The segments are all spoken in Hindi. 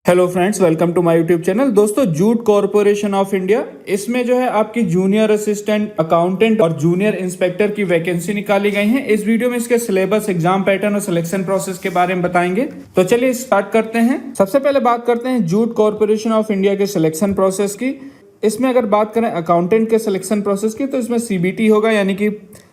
Hello friends, welcome to my YouTube channel. दोस्तों, जूट कॉरपोरेशन ऑफ इंडिया, इसमें जो है आपकी जूनियर असिस्टेंट अकाउंटेंट और जूनियर इंस्पेक्टर की वैकेंसी निकाली गई है। इस वीडियो में इसके सिलेबस, एग्जाम पैटर्न और सिलेक्शन प्रोसेस के बारे में बताएंगे। तो चलिए स्टार्ट करते हैं। सबसे पहले बात करते हैं जूट कॉरपोरेशन ऑफ इंडिया के सिलेक्शन प्रोसेस की। इसमें अगर बात करें अकाउंटेंट के सिलेक्शन प्रोसेस की, तो इसमें सीबीटी होगा, यानी कि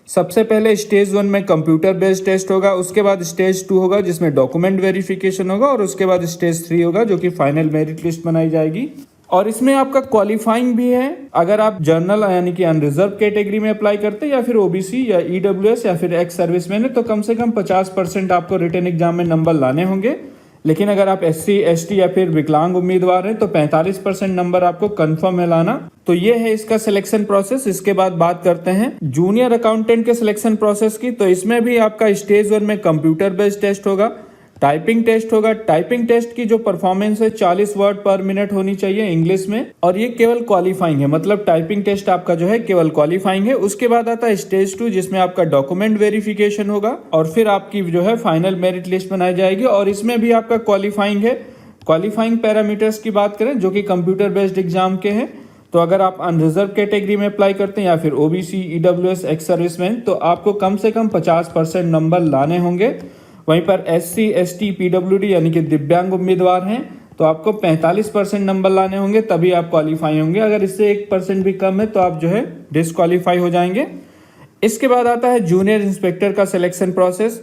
सबसे पहले स्टेज 1 में कंप्यूटर बेस्ड टेस्ट होगा, उसके बाद स्टेज 2 होगा जिसमें डॉक्यूमेंट वेरिफिकेशन होगा, और उसके बाद स्टेज 3 होगा जो कि फाइनल मेरिट लिस्ट बनाई जाएगी। और इसमें आपका क्वालिफाइंग भी है। अगर आप जनरल यानी कि अनरिजर्व कैटेगरी में अप्लाई करते हैं, या फिर ओबीसी या ईडब्ल्यूएस या फिर एक्स सर्विसमैन है, तो कम से कम 50% आपको रिटन एग्जाम में नंबर लाने होंगे। लेकिन अगर आप एससी, एसटी या फिर विकलांग उम्मीदवार हैं तो 45% नंबर आपको कंफर्म है लाना। तो ये है इसका सिलेक्शन प्रोसेस। इसके बाद बात करते हैं जूनियर अकाउंटेंट के सिलेक्शन प्रोसेस की। तो इसमें भी आपका स्टेज 1 में कंप्यूटर बेस्ड टेस्ट होगा, टाइपिंग टेस्ट होगा। टाइपिंग टेस्ट की जो परफॉर्मेंस है 40 वर्ड पर मिनट होनी चाहिए इंग्लिश में, और ये केवल क्वालिफाइंग है, मतलब टाइपिंग टेस्ट आपका जो है केवल क्वालिफाइंग है। उसके बाद आता है स्टेज 2 जिसमें आपका डॉक्यूमेंट वेरिफिकेशन होगा, और फिर आपकी जो है फाइनल मेरिट लिस्ट बनाई जाएगी, और इसमें भी आपका क्वालिफाइंग है। क्वालिफाइंग पैरामीटर्स की बात करें जो कि कंप्यूटर बेस्ड एग्जाम के हैं, तो अगर आप अनरिजर्व कैटेगरी में अप्लाई करते हैं या फिर ओबीसी, ईडब्ल्यूएस, एक्स सर्विसमैन, तो आपको कम से कम 50% नंबर लाने होंगे। वहीं पर एससी, एसटी, पीडब्ल्यूडी यानी कि दिव्यांग उम्मीदवार हैं तो आपको 45% नंबर लाने होंगे, तभी आप क्वालिफाई होंगे। अगर इससे 1% भी कम है तो आप जो है डिस्क्वालीफाई हो जाएंगे। इसके बाद आता है जूनियर इंस्पेक्टर का सिलेक्शन प्रोसेस।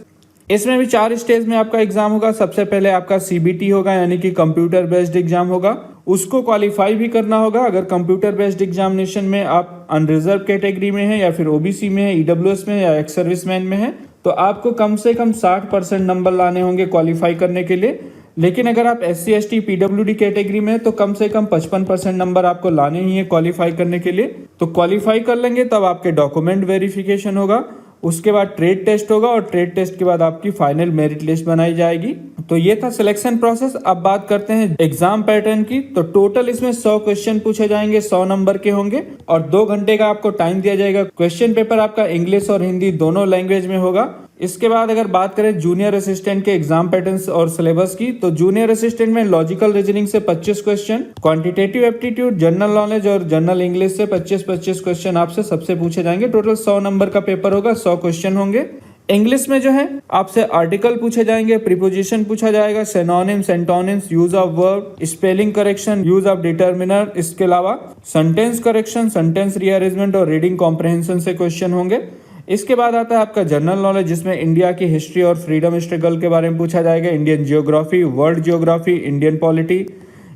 इसमें भी 4 स्टेज में आपका एग्जाम होगा। सबसे पहले आपका सीबीटी होगा, यानी कि कंप्यूटर बेस्ड एग्जाम होगा, उसको क्वालिफाई भी करना होगा। अगर कंप्यूटर बेस्ड एग्जामिनेशन में आप अनरिजर्व कैटेगरी में है या फिर ओबीसी में है, ईडब्ल्यूएस में या एक्स सर्विसमैन में है, तो आपको कम से कम 60% नंबर लाने होंगे क्वालिफाई करने के लिए। लेकिन अगर आप एससी, एसटी, पीडब्ल्यूडी कैटेगरी में है तो कम से कम 55% नंबर आपको लाने ही है क्वालिफाई करने के लिए। तो क्वालिफाई कर लेंगे तब आपके डॉक्यूमेंट वेरिफिकेशन होगा, उसके बाद ट्रेड टेस्ट होगा, और ट्रेड टेस्ट के बाद आपकी फाइनल मेरिट लिस्ट बनाई जाएगी। तो ये था सिलेक्शन प्रोसेस। अब बात करते हैं एग्जाम पैटर्न की। तो टोटल इसमें 100 क्वेश्चन पूछे जाएंगे, 100 नंबर के होंगे, और 2 घंटे का आपको टाइम दिया जाएगा। क्वेश्चन पेपर आपका इंग्लिश और हिंदी दोनों लैंग्वेज में होगा। इसके बाद अगर बात करें जूनियर असिस्टेंट के एग्जाम पैटर्न्स और सिलेबस की, तो जूनियर असिस्टेंट में लॉजिकल रीजनिंग से 25 question, quantitative aptitude, general knowledge और जनरल इंग्लिश से 25-25 क्वेश्चन आपसे सबसे पूछे जाएंगे। टोटल 100 नंबर का पेपर होगा, 100 क्वेश्चन होंगे। इंग्लिश में जो है आपसे आर्टिकल पूछे जाएंगे, प्रीपोजिशन पूछा जाएगा, synonyms, antonyms, use of verb, spelling correction, use of determiner, इसके अलावा सेंटेंस करेक्शन, सेंटेंस रीअरेंजमेंट और रीडिंग कॉम्प्रहेंशन से क्वेश्चन होंगे। इसके बाद आता है आपका जनरल नॉलेज, जिसमें इंडिया की हिस्ट्री और फ्रीडम स्ट्रगल के बारे में पूछा जाएगा, Indian geography, world geography, Indian polity,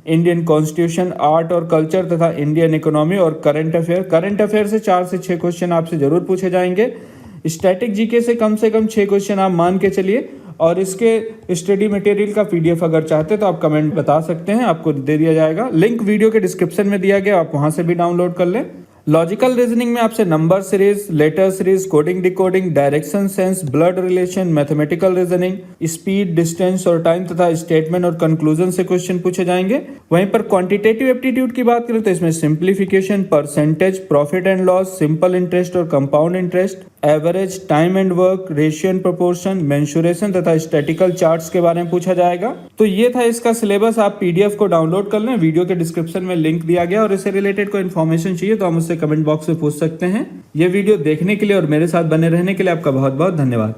Indian constitution, art और कल्चर तथा इंडियन इकोनॉमी और करंट अफेयर। करंट अफेयर से 4 से 6 क्वेश्चन आपसे जरूर पूछे जाएंगे। स्टैटिक जीके से कम 6 क्वेश्चन आप मान के चलिए। और इसके स्टडी मटेरियल का पीडीएफ अगर चाहते हैं तो आप कमेंट बता सकते हैं, आपको दे दिया जाएगा। लिंक वीडियो के डिस्क्रिप्शन में दिया गया, आप वहां से भी डाउनलोड कर लें। लॉजिकल रीजनिंग में आपसे number series, letter series, coding decoding, direction sense, blood relation, mathematical reasoning, speed, distance और टाइम तथा स्टेटमेंट और कंक्लूजन से क्वेश्चन पूछे जाएंगे। वहीं पर क्वांटिटेटिव एप्टीट्यूड की बात करें तो इसमें simplification, percentage, profit and loss, simple interest और compound interest, average, time and work, ratio and proportion, mensuration तथा स्टैटिकल चार्ट्स के बारे में पूछा जाएगा। तो ये था इसका सिलेबस। आप पीडीएफ को डाउनलोड कर लें, वीडियो के डिस्क्रिप्शन में लिंक दिया गया, और इससे रिलेटेड कोई इन्फॉर्मेशन चाहिए तो हम उससे कमेंट बॉक्स में पूछ सकते हैं। ये वीडियो देखने के लिए और मेरे साथ बने रहने के लिए आपका बहुत बहुत धन्यवाद।